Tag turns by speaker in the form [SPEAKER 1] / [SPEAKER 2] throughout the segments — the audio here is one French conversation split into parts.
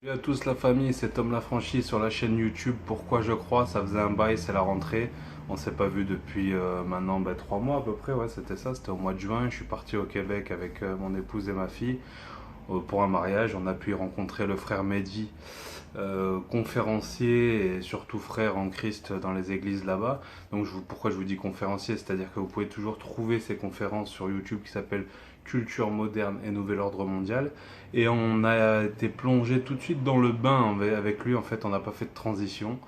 [SPEAKER 1] Salut à tous la famille, c'est Tom Lafranchi sur la chaîne YouTube Pourquoi je crois, ça faisait un bail, c'est la rentrée. On s'est pas vu depuis maintenant 3 mois à peu près, ouais c'était ça, c'était au mois de juin. Je suis parti au Québec avec mon épouse et ma fille pour un mariage. On a pu y rencontrer le frère Mehdi, conférencier et surtout frère en Christ dans les églises là-bas. Donc pourquoi je vous dis conférencier, c'est-à-dire que vous pouvez toujours trouver ces conférences sur YouTube qui s'appellent Culture moderne et nouvel ordre mondial. Et on a été plongé tout de suite dans le bain avec lui. En fait, on n'a pas fait de transition.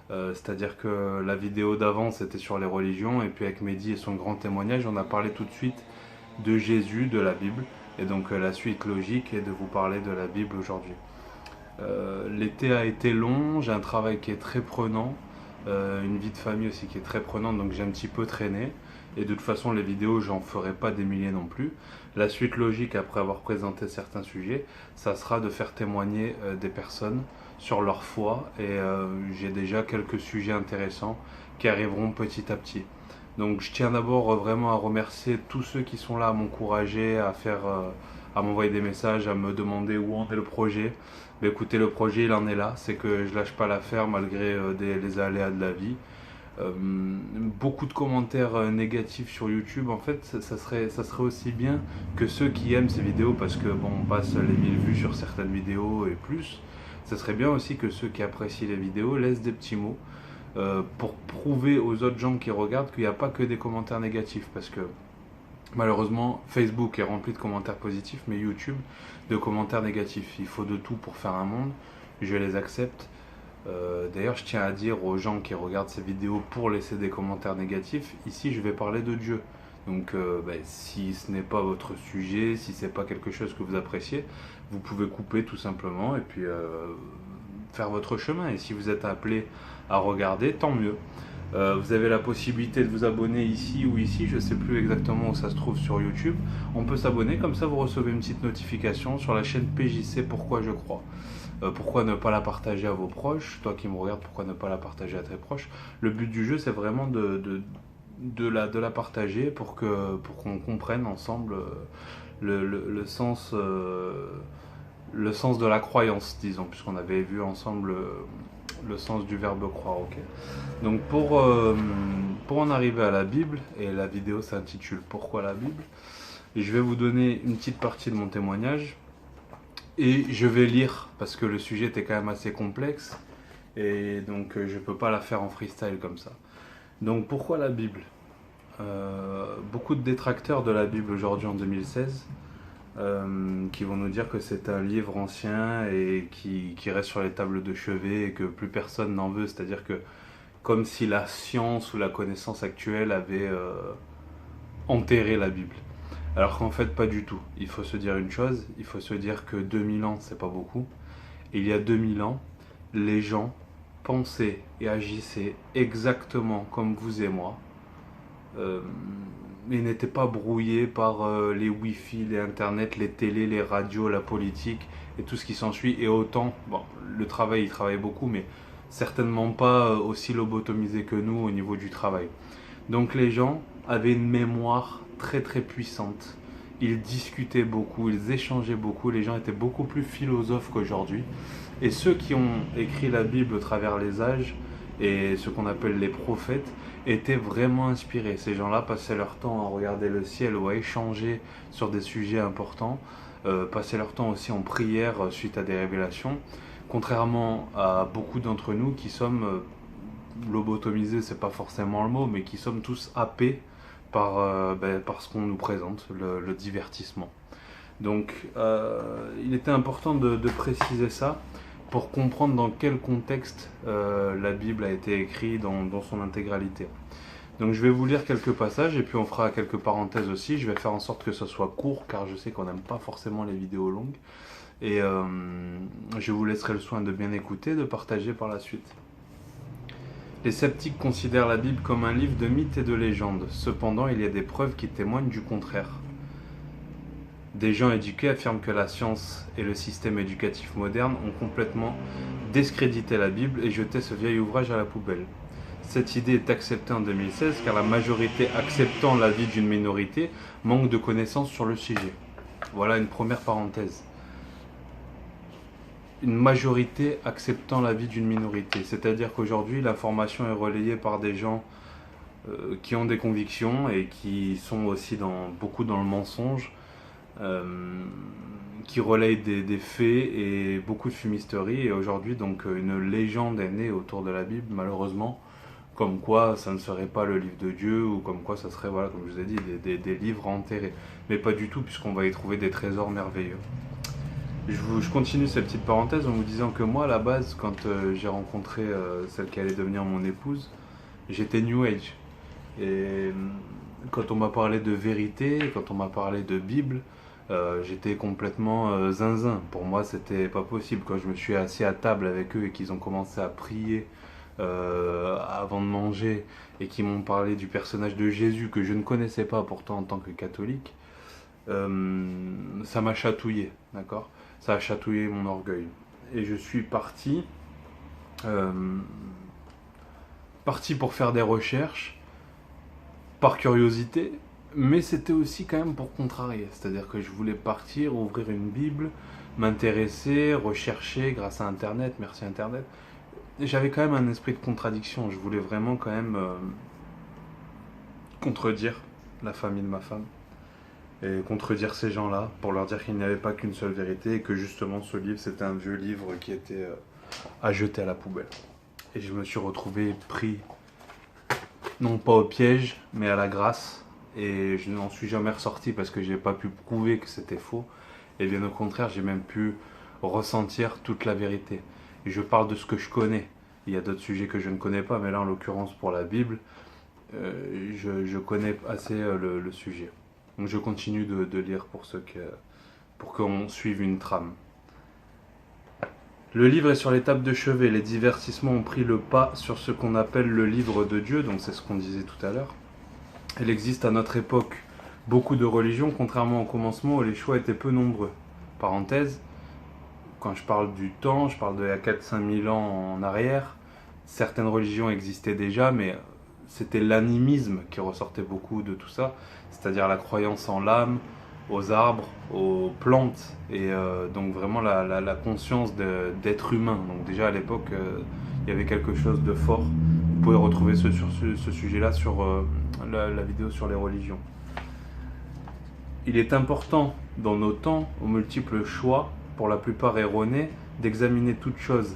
[SPEAKER 1] C'est-à-dire que la vidéo d'avant c'était sur les religions, et puis avec Mehdi et son grand témoignage, on a parlé tout de suite de Jésus, de la Bible. Et donc la suite logique est de vous parler de la Bible aujourd'hui. L'été a été long, j'ai un travail qui est très prenant, une vie de famille aussi qui est très prenante, donc j'ai un petit peu traîné. Et de toute façon, les vidéos, j'en ferai pas des milliers non plus. La suite logique, après avoir présenté certains sujets, ça sera de faire témoigner des personnes sur leur foi. Et j'ai déjà quelques sujets intéressants qui arriveront petit à petit. Donc je tiens d'abord vraiment à remercier tous ceux qui sont là à m'encourager, à m'envoyer des messages, à me demander où en est le projet. Mais écoutez, le projet il en est là, c'est que je lâche pas l'affaire malgré les aléas de la vie. Beaucoup de commentaires négatifs sur YouTube, en fait ça serait aussi bien que ceux qui aiment ces vidéos, parce que bon, on passe les 1000 vues sur certaines vidéos et plus. Ça serait bien aussi que ceux qui apprécient les vidéos laissent des petits mots pour prouver aux autres gens qui regardent qu'il n'y a pas que des commentaires négatifs, parce que malheureusement Facebook est rempli de commentaires positifs, mais YouTube de commentaires négatifs. Il faut de tout pour faire un monde, je les accepte. D'ailleurs, je tiens à dire aux gens qui regardent ces vidéos pour laisser des commentaires négatifs, ici je vais parler de Dieu. Donc si ce n'est pas votre sujet, si ce n'est pas quelque chose que vous appréciez, vous pouvez couper tout simplement et puis faire votre chemin. Et si vous êtes appelé à regarder, tant mieux. Vous avez la possibilité de vous abonner ici ou ici, je ne sais plus exactement où ça se trouve sur YouTube. On peut s'abonner, comme ça vous recevez une petite notification sur la chaîne PJC Pourquoi je crois. Pourquoi ne pas la partager à vos proches? Toi qui me regardes, pourquoi ne pas la partager à tes proches? Le but du jeu, c'est vraiment de la partager pour qu'on comprenne ensemble le sens, le sens de la croyance, disons, puisqu'on avait vu ensemble le sens du verbe croire. Ok. Donc pour en arriver à la Bible, et la vidéo s'intitule Pourquoi la Bible, et je vais vous donner une petite partie de mon témoignage. Et je vais lire, parce que le sujet était quand même assez complexe, et donc je ne peux pas la faire en freestyle comme ça. Donc pourquoi la Bible? Beaucoup de détracteurs de la Bible aujourd'hui en 2016, qui vont nous dire que c'est un livre ancien et qui reste sur les tables de chevet et que plus personne n'en veut. C'est-à-dire que comme si la science ou la connaissance actuelle avait enterré la Bible. Alors qu'en fait, pas du tout. Il faut se dire une chose, il faut se dire que 2000 ans, c'est pas beaucoup. Et il y a 2000 ans, les gens pensaient et agissaient exactement comme vous et moi. Ils n'étaient pas brouillés par les Wi-Fi, les Internet, les télés, les radios, la politique et tout ce qui s'ensuit. Et autant, bon, le travail, ils travaillaient beaucoup, mais certainement pas aussi lobotomisés que nous au niveau du travail. Donc les gens avaient une mémoire très très puissante. Ils discutaient beaucoup, ils échangeaient beaucoup, les gens étaient beaucoup plus philosophes qu'aujourd'hui. Et ceux qui ont écrit la Bible au travers les âges, et ce qu'on appelle les prophètes, étaient vraiment inspirés. Ces gens-là passaient leur temps à regarder le ciel ou à échanger sur des sujets importants, passaient leur temps aussi en prière suite à des révélations, contrairement à beaucoup d'entre nous qui sommes lobotomisés, c'est pas forcément le mot, mais qui sommes tous happés par ce qu'on nous présente, le divertissement. Donc il était important de préciser ça pour comprendre dans quel contexte la Bible a été écrite dans son intégralité. Donc je vais vous lire quelques passages et puis on fera quelques parenthèses aussi. Je vais faire en sorte que ce soit court car je sais qu'on n'aime pas forcément les vidéos longues. Et je vous laisserai le soin de bien écouter, de partager par la suite. Les sceptiques considèrent la Bible comme un livre de mythes et de légendes. Cependant, il y a des preuves qui témoignent du contraire. Des gens éduqués affirment que la science et le système éducatif moderne ont complètement discrédité la Bible et jeté ce vieil ouvrage à la poubelle. Cette idée est acceptée en 2016 car la majorité acceptant l'avis d'une minorité manque de connaissances sur le sujet. Voilà une première parenthèse. une majorité acceptant l'avis d'une minorité. C'est-à-dire qu'aujourd'hui, l'information est relayée par des gens qui ont des convictions et qui sont aussi beaucoup dans le mensonge, euh, qui relayent des faits et beaucoup de fumisterie. Et aujourd'hui, donc, une légende est née autour de la Bible, malheureusement, comme quoi ça ne serait pas le livre de Dieu, ou comme quoi ça serait, voilà, comme je vous ai dit, des livres enterrés. Mais pas du tout, puisqu'on va y trouver des trésors merveilleux. Je continue cette petite parenthèse en vous disant que moi, à la base, quand j'ai rencontré celle qui allait devenir mon épouse, j'étais New Age. Et quand on m'a parlé de vérité, quand on m'a parlé de Bible, j'étais complètement zinzin. Pour moi, c'était pas possible. Quand je me suis assis à table avec eux et qu'ils ont commencé à prier avant de manger et qu'ils m'ont parlé du personnage de Jésus que je ne connaissais pas pourtant en tant que catholique, ça m'a chatouillé, d'accord? Ça a chatouillé mon orgueil. Et je suis euh, parti pour faire des recherches, par curiosité, mais c'était aussi quand même pour contrarier. C'est-à-dire que je voulais partir, ouvrir une Bible, m'intéresser, rechercher grâce à Internet, merci Internet. Et j'avais quand même un esprit de contradiction. Je voulais vraiment quand même contredire la famille de ma femme et contredire ces gens-là pour leur dire qu'il n'y avait pas qu'une seule vérité et que justement ce livre c'était un vieux livre qui était à jeter à la poubelle. Et je me suis retrouvé pris non pas au piège mais à la grâce, et je n'en suis jamais ressorti parce que j'ai pas pu prouver que c'était faux, et bien au contraire j'ai même pu ressentir toute la vérité. Et je parle de ce que je connais. Il y a d'autres sujets que je ne connais pas, mais là en l'occurrence pour la Bible, je connais assez le sujet. Donc je continue de lire pour qu'on suive une trame. Le livre est sur les tables de chevet. Les divertissements ont pris le pas sur ce qu'on appelle le livre de Dieu, donc c'est ce qu'on disait tout à l'heure. Il existe à notre époque beaucoup de religions, contrairement au commencement où les choix étaient peu nombreux. Parenthèse, quand je parle du temps, je parle d'il y a 4-5 000 ans en arrière. Certaines religions existaient déjà, mais c'était l'animisme qui ressortait beaucoup de tout ça, c'est-à-dire la croyance en l'âme, aux arbres, aux plantes, et donc vraiment la conscience d'être humain. Donc déjà à l'époque, il y avait quelque chose de fort. Vous pouvez retrouver ce sujet-là sur la vidéo sur les religions. Il est important dans nos temps, aux multiples choix, pour la plupart erronés, d'examiner toute chose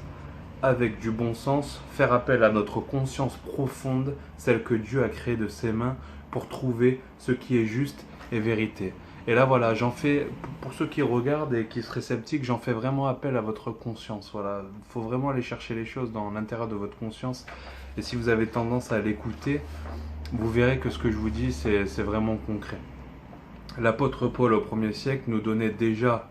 [SPEAKER 1] avec du bon sens, faire appel à notre conscience profonde, celle que Dieu a créée de ses mains, pour trouver ce qui est juste et vérité. Et là voilà, j'en fais, pour ceux qui regardent et qui seraient sceptiques, j'en fais vraiment appel à votre conscience. Voilà, il faut vraiment aller chercher les choses dans l'intérieur de votre conscience. Et si vous avez tendance à l'écouter, vous verrez que ce que je vous dis, c'est vraiment concret. L'apôtre Paul au 1er siècle nous donnait déjà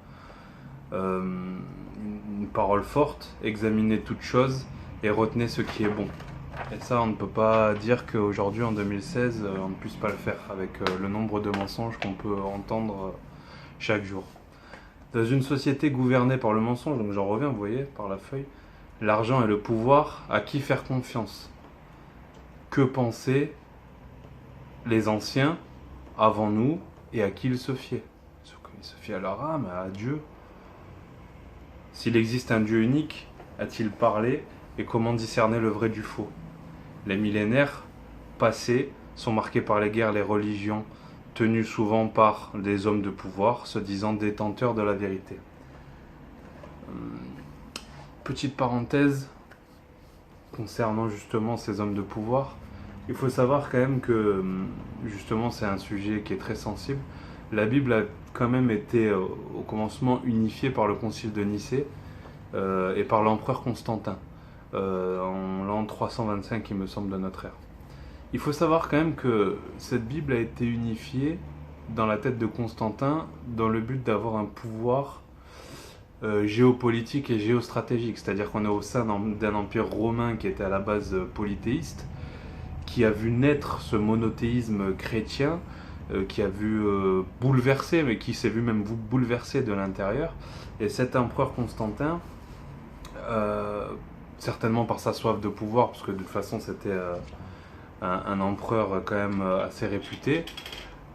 [SPEAKER 1] une parole forte: examinez toutes choses et retenez ce qui est bon. Et ça, on ne peut pas dire qu'aujourd'hui, en 2016, on ne puisse pas le faire avec le nombre de mensonges qu'on peut entendre chaque jour. Dans une société gouvernée par le mensonge, donc j'en reviens, vous voyez, par la feuille, l'argent et le pouvoir, à qui faire confiance? Que pensaient les anciens avant nous et à qui ils se fiaient? Ils se fiaient à leur âme, à Dieu. S'il existe un Dieu unique, a-t-il parlé, et comment discerner le vrai du faux? Les millénaires passés sont marqués par les guerres, les religions, tenues souvent par des hommes de pouvoir, se disant détenteurs de la vérité. Petite parenthèse concernant justement ces hommes de pouvoir. Il faut savoir quand même que justement c'est un sujet qui est très sensible. La Bible a quand même été au commencement unifiée par le concile de Nicée et par l'empereur Constantin en l'an 325, il me semble, de notre ère. Il faut savoir quand même que cette Bible a été unifiée dans la tête de Constantin dans le but d'avoir un pouvoir géopolitique et géostratégique. C'est-à-dire qu'on est au sein d'un empire romain qui était à la base polythéiste, qui a vu naître ce monothéisme chrétien, qui a vu bouleverser, mais qui s'est vu même bouleverser de l'intérieur. Et cet empereur Constantin, certainement par sa soif de pouvoir, parce que de toute façon c'était un empereur quand même assez réputé,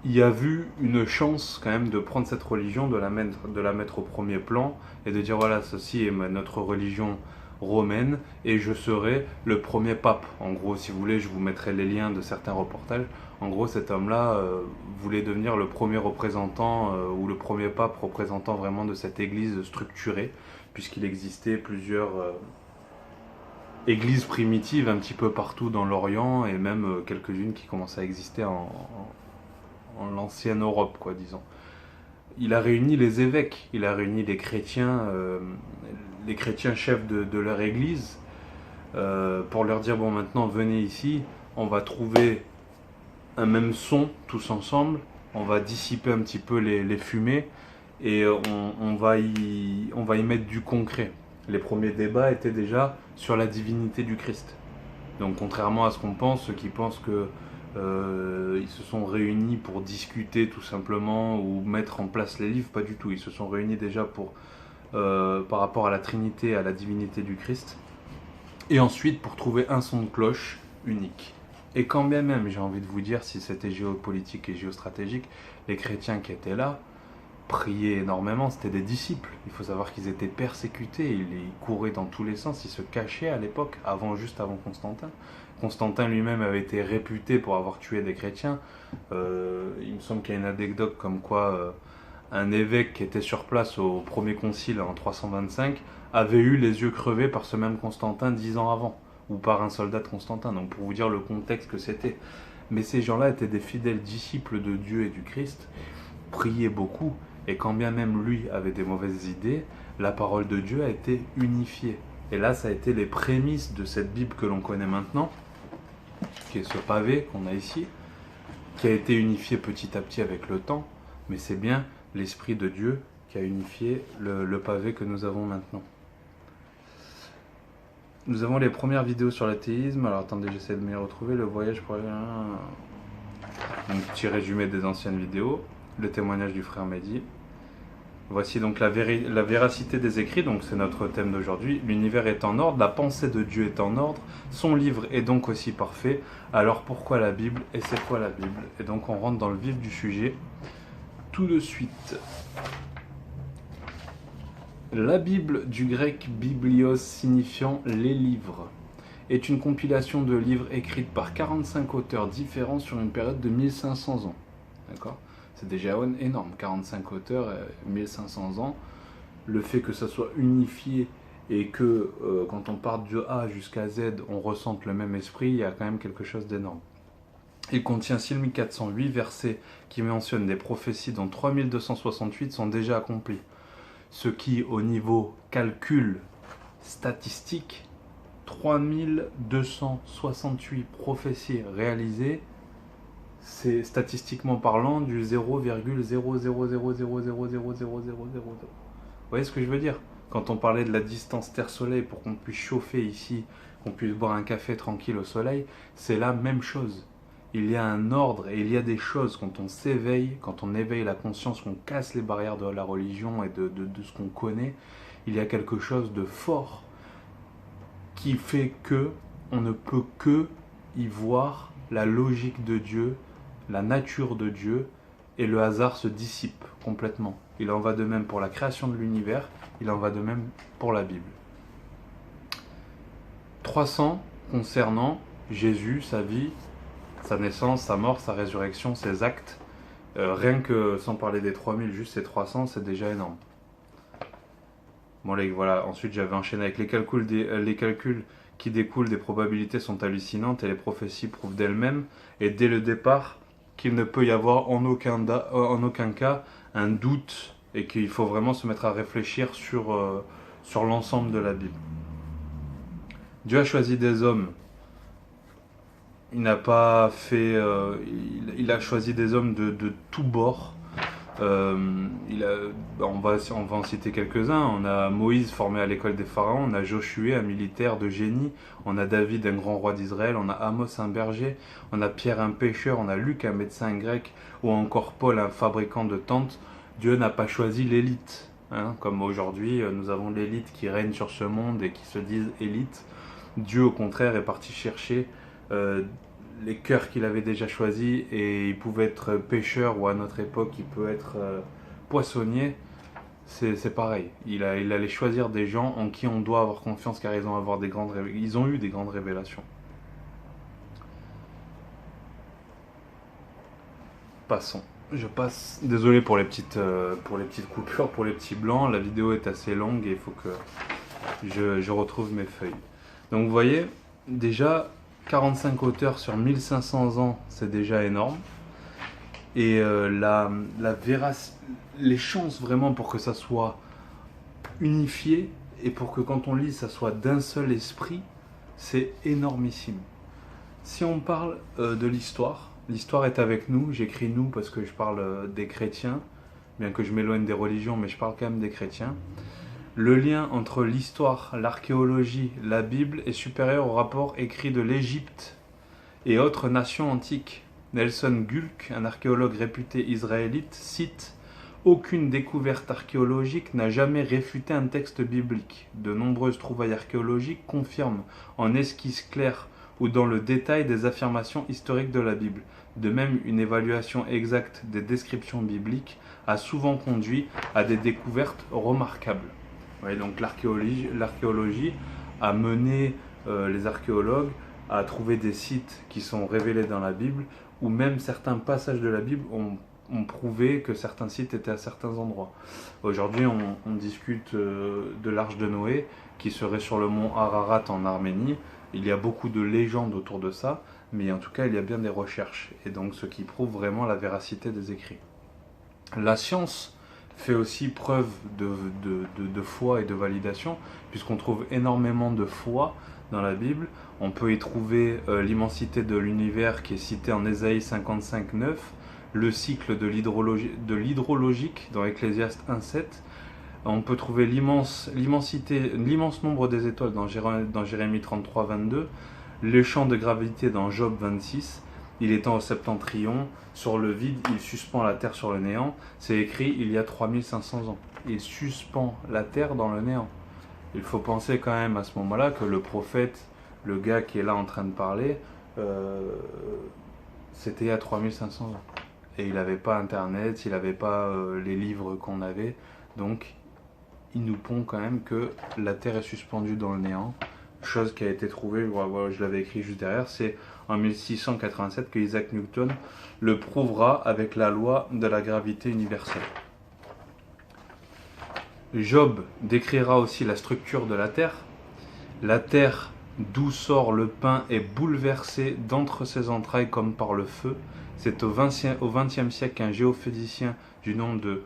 [SPEAKER 1] il a vu une chance quand même de prendre cette religion, de la mettre au premier plan et de dire voilà, ceci est notre religion romaine et je serai le premier pape. En gros, si vous voulez, je vous mettrai les liens de certains reportages. En gros, cet homme-là voulait devenir le premier représentant ou le premier pape représentant vraiment de cette église structurée, puisqu'il existait plusieurs églises primitives un petit peu partout dans l'Orient et même quelques-unes qui commençaient à exister en l'ancienne Europe, quoi, disons. Il a réuni les évêques, il a réuni les chrétiens chefs de leur église, pour leur dire, bon, maintenant, venez ici, on va trouver un même son, tous ensemble, on va dissiper un petit peu les fumées, et on va y mettre du concret. Les premiers débats étaient déjà sur la divinité du Christ. Donc contrairement à ce qu'on pense, ceux qui pensent que ils se sont réunis pour discuter tout simplement ou mettre en place les livres, pas du tout. Ils se sont réunis déjà par rapport à la Trinité, à la divinité du Christ, et ensuite pour trouver un son de cloche unique. Et quand bien même, j'ai envie de vous dire, si c'était géopolitique et géostratégique, les chrétiens qui étaient là priaient énormément, c'était des disciples. Il faut savoir qu'ils étaient persécutés, ils couraient dans tous les sens, ils se cachaient à l'époque, juste avant Constantin. Constantin lui-même avait été réputé pour avoir tué des chrétiens. Il me semble qu'il y a une anecdote comme quoi un évêque qui était sur place au premier concile en 325 avait eu les yeux crevés par ce même Constantin 10 ans avant, ou par un soldat de Constantin, donc pour vous dire le contexte que c'était. Mais ces gens-là étaient des fidèles disciples de Dieu et du Christ, priaient beaucoup, et quand bien même lui avait des mauvaises idées, la parole de Dieu a été unifiée. Et là, ça a été les prémices de cette Bible que l'on connaît maintenant, qui est ce pavé qu'on a ici, qui a été unifié petit à petit avec le temps, mais c'est bien l'Esprit de Dieu qui a unifié le pavé que nous avons maintenant. Nous avons les premières vidéos sur l'athéisme. Alors attendez, j'essaie de m'y retrouver. Le voyage pour... Un petit résumé des anciennes vidéos. Le témoignage du frère Mehdi. Voici donc la véracité des écrits, donc c'est notre thème d'aujourd'hui. L'univers est en ordre, la pensée de Dieu est en ordre, son livre est donc aussi parfait. Alors pourquoi la Bible et c'est quoi la Bible? Et donc on rentre dans le vif du sujet tout de suite. La Bible, du grec biblios signifiant les livres, est une compilation de livres écrites par 45 auteurs différents sur une période de 1500 ans. D'accord ? C'est déjà énorme, 45 auteurs, 1500 ans. Le fait que ça soit unifié et que quand on part de A jusqu'à Z, on ressente le même esprit, il y a quand même quelque chose d'énorme. Il contient 6408 versets qui mentionnent des prophéties dont 3268 sont déjà accomplies. Ce qui, au niveau calcul statistique, 3268 prophéties réalisées, c'est statistiquement parlant du 0,00000000000. Vous voyez ce que je veux dire? Quand on parlait de la distance Terre-Soleil pour qu'on puisse chauffer ici, qu'on puisse boire un café tranquille au soleil, c'est la même chose. Il y a un ordre et il y a des choses quand on s'éveille, quand on éveille la conscience, qu'on casse les barrières de la religion et de ce qu'on connaît, il y a quelque chose de fort qui fait que on ne peut que y voir la logique de Dieu, la nature de Dieu, et le hasard se dissipe complètement. Il en va de même pour la création de l'univers, il en va de même pour la Bible. 300 concernant Jésus, sa vie, sa naissance, sa mort, sa résurrection, ses actes. Rien que sans parler des 3000, juste ces 300, c'est déjà énorme. Bon, voilà. Ensuite, j'avais enchaîné avec les calculs qui découlent des probabilités sont hallucinantes et les prophéties prouvent d'elles-mêmes. Et dès le départ, qu'il ne peut y avoir en aucun cas un doute et qu'il faut vraiment se mettre à réfléchir sur l'ensemble de la Bible. Dieu a choisi des hommes. Il n'a pas fait... il a choisi des hommes de tous bords. On va en citer quelques-uns. On a Moïse formé à l'école des pharaons, on a Josué, un militaire de génie, on a David, un grand roi d'Israël, on a Amos, un berger, on a Pierre, un pêcheur, on a Luc, un médecin grec, ou encore Paul, un fabricant de tentes. Dieu n'a pas choisi l'élite. Comme aujourd'hui, nous avons l'élite qui règne sur ce monde et qui se disent élite. Dieu, au contraire, est parti chercher les cœurs qu'il avait déjà choisis, et il pouvait être pêcheur, ou à notre époque il peut être poissonnier. C'est pareil, il allait choisir des gens en qui on doit avoir confiance, car ils ont eu des grandes révélations. Passons. Je passe. Désolé pour les petites coupures, pour les petits blancs. La vidéo est assez longue et il faut que je retrouve mes feuilles. Donc vous voyez, déjà 45 auteurs sur 1500 ans, c'est déjà énorme. Et les chances vraiment pour que ça soit unifié et pour que quand on lit, ça soit d'un seul esprit, c'est énormissime. Si on parle de l'histoire, l'histoire est avec nous. J'écris nous parce que je parle des chrétiens, bien que je m'éloigne des religions, mais je parle quand même des chrétiens. Le lien entre l'histoire, l'archéologie, la Bible est supérieur au rapport écrit de l'Égypte et autres nations antiques. Nelson Gulk, un archéologue réputé israélite, cite « Aucune découverte archéologique n'a jamais réfuté un texte biblique. De nombreuses trouvailles archéologiques confirment en esquisse claire ou dans le détail des affirmations historiques de la Bible. De même, une évaluation exacte des descriptions bibliques a souvent conduit à des découvertes remarquables. » Ouais, donc l'archéologie a mené les archéologues à trouver des sites qui sont révélés dans la Bible, ou même certains passages de la Bible ont prouvé que certains sites étaient à certains endroits. Aujourd'hui, on discute de l'arche de Noé, qui serait sur le mont Ararat en Arménie. Il y a beaucoup de légendes autour de ça, mais en tout cas, il y a bien des recherches, et donc ce qui prouve vraiment la véracité des écrits. La science fait aussi preuve de foi et de validation, puisqu'on trouve énormément de foi dans la Bible. On peut y trouver l'immensité de l'univers qui est cité en Ésaïe 55:9, le cycle de l'hydrologique dans Ecclésiaste 1:7. On peut trouver l'immense nombre des étoiles dans Jérémie 33:22, le champ de gravité dans Job 26. Il étend au septentrion, sur le vide, il suspend la terre sur le néant. C'est écrit il y a 3500 ans. Il suspend la terre dans le néant. Il faut penser quand même à ce moment-là que le prophète, le gars qui est là en train de parler, c'était il y a 3500 ans. Et il n'avait pas Internet, il n'avait pas les livres qu'on avait. Donc, il nous pond quand même que la terre est suspendue dans le néant. Chose qui a été trouvée, voilà, je l'avais écrit juste derrière, c'est en 1687 que Isaac Newton le prouvera avec la loi de la gravité universelle. Job décrira aussi la structure de la terre. La terre d'où sort le pain est bouleversée d'entre ses entrailles comme par le feu. C'est au XXe siècle qu'un géophysicien du nom de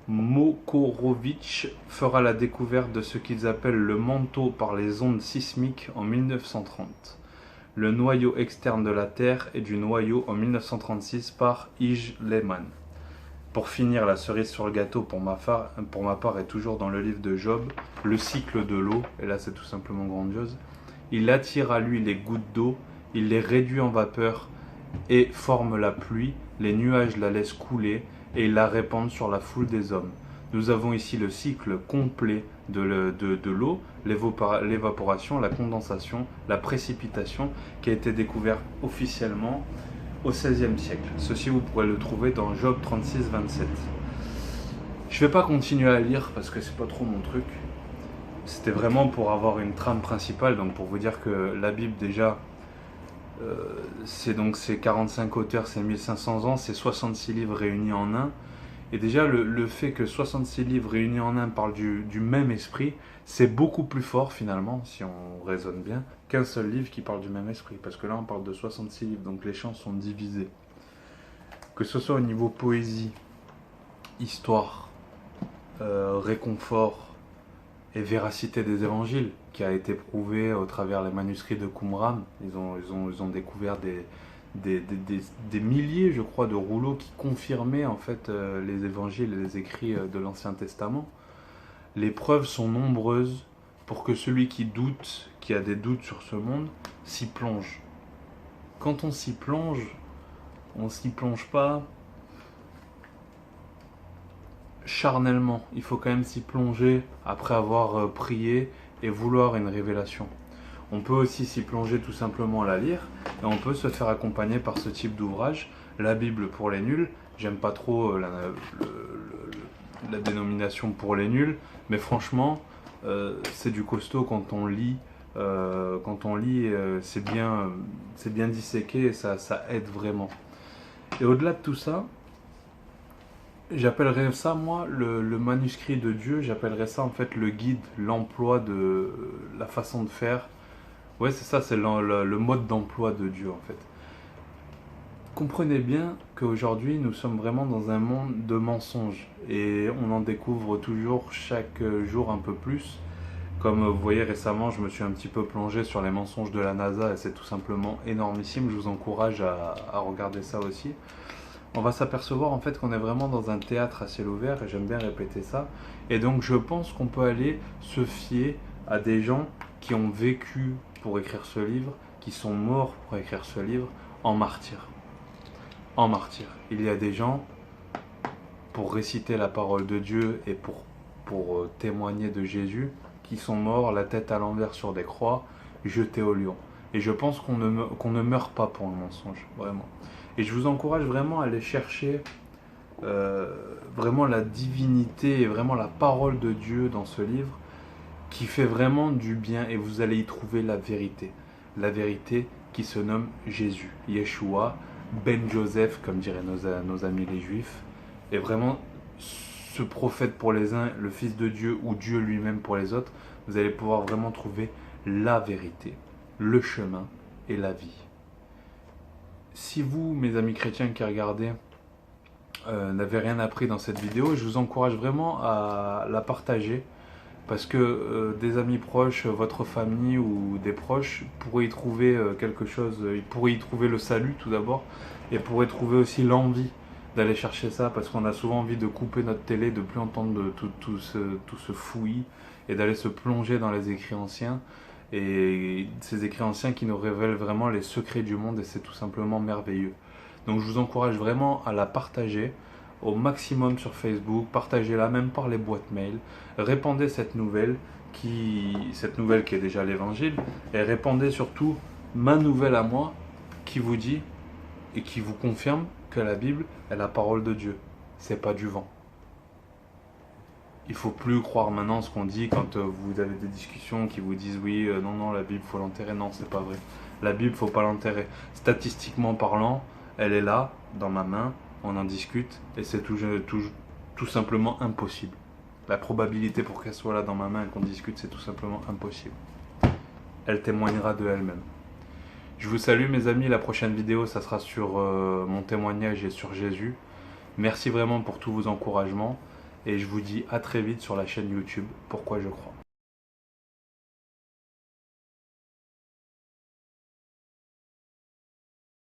[SPEAKER 1] Mokorovitch fera la découverte de ce qu'ils appellent le manteau par les ondes sismiques en 1930. Le noyau externe de la Terre et du noyau en 1936 par I.J. Lehman. Pour finir, la cerise sur le gâteau pour ma part est toujours dans le livre de Job, le cycle de l'eau, et là c'est tout simplement grandiose. Il attire à lui les gouttes d'eau, il les réduit en vapeur et forme la pluie, les nuages la laissent couler et ils la répandent sur la foule des hommes. Nous avons ici le cycle complet de l'eau, l'évaporation, la condensation, la précipitation, qui a été découvert officiellement au XVIe siècle. Ceci, vous pourrez le trouver dans Job 36-27. Je ne vais pas continuer à lire parce que c'est pas trop mon truc. C'était vraiment pour avoir une trame principale, donc pour vous dire que la Bible déjà, c'est 45 auteurs, c'est 1500 ans, c'est 66 livres réunis en un. Et déjà, le fait que 66 livres réunis en un parlent du même esprit, c'est beaucoup plus fort finalement, si on raisonne bien, qu'un seul livre qui parle du même esprit. Parce que là, on parle de 66 livres, donc les champs sont divisés. Que ce soit au niveau poésie, histoire, réconfort et véracité des évangiles, qui a été prouvé au travers les manuscrits de Qumran. Ils ont découvert des milliers, je crois, de rouleaux qui confirmaient en fait les évangiles et les écrits de l'Ancien Testament. Les preuves sont nombreuses pour que celui qui doute, qui a des doutes sur ce monde, s'y plonge. Quand on s'y plonge, on s'y plonge pas charnellement. Il faut quand même s'y plonger après avoir prié et vouloir une révélation. On peut aussi s'y plonger tout simplement à la lire, et on peut se faire accompagner par ce type d'ouvrage. La Bible pour les nuls, j'aime pas trop la dénomination pour les nuls, mais franchement, c'est du costaud quand on lit. C'est bien disséqué et ça aide vraiment. Et au-delà de tout ça, j'appellerais ça, moi, le manuscrit de Dieu, j'appellerais ça en fait le guide, l'emploi de la façon de faire. Ouais, c'est ça, c'est le mode d'emploi de Dieu en fait. Comprenez bien qu'aujourd'hui, nous sommes vraiment dans un monde de mensonges et on en découvre toujours chaque jour un peu plus. Comme vous voyez récemment, je me suis un petit peu plongé sur les mensonges de la NASA et c'est tout simplement énormissime. Je vous encourage à regarder ça aussi. On va s'apercevoir en fait qu'on est vraiment dans un théâtre à ciel ouvert et j'aime bien répéter ça. Et donc je pense qu'on peut aller se fier à des gens qui ont vécu pour écrire ce livre, qui sont morts pour écrire ce livre, en martyrs. En martyrs. Il y a des gens, pour réciter la parole de Dieu et pour témoigner de Jésus, qui sont morts la tête à l'envers sur des croix, jetés au lion. Et je pense qu'on ne meurt pas pour le mensonge, vraiment. Et je vous encourage vraiment à aller chercher vraiment la divinité et vraiment la parole de Dieu dans ce livre qui fait vraiment du bien et vous allez y trouver la vérité. La vérité qui se nomme Jésus, Yeshua, Ben Joseph, comme diraient nos amis les Juifs. Et vraiment, ce prophète pour les uns, le Fils de Dieu ou Dieu lui-même pour les autres, vous allez pouvoir vraiment trouver la vérité, le chemin et la vie. Si vous, mes amis chrétiens qui regardez, n'avez rien appris dans cette vidéo, je vous encourage vraiment à la partager parce que des amis proches, votre famille ou des proches pourraient y trouver quelque chose, ils pourraient y trouver le salut tout d'abord et pourraient trouver aussi l'envie d'aller chercher ça parce qu'on a souvent envie de couper notre télé, de plus entendre tout ce fouillis et d'aller se plonger dans les écrits anciens et ces écrits anciens qui nous révèlent vraiment les secrets du monde et c'est tout simplement merveilleux. Donc je vous encourage vraiment à la partager au maximum sur Facebook, partagez-la même par les boîtes mail, répandez cette nouvelle qui est déjà l'évangile et répandez surtout ma nouvelle à moi qui vous dit et qui vous confirme que la Bible est la parole de Dieu, c'est pas du vent. Il faut plus croire maintenant ce qu'on dit quand vous avez des discussions qui vous disent oui, non, la Bible faut l'enterrer. Non, c'est pas vrai. La Bible faut pas l'enterrer. Statistiquement parlant, elle est là, dans ma main, on en discute et c'est tout simplement impossible. La probabilité pour qu'elle soit là dans ma main et qu'on discute, c'est tout simplement impossible. Elle témoignera de elle-même. Je vous salue mes amis, la prochaine vidéo ça sera sur mon témoignage et sur Jésus. Merci vraiment pour tous vos encouragements et je vous dis à très vite sur la chaîne YouTube Pourquoi je crois.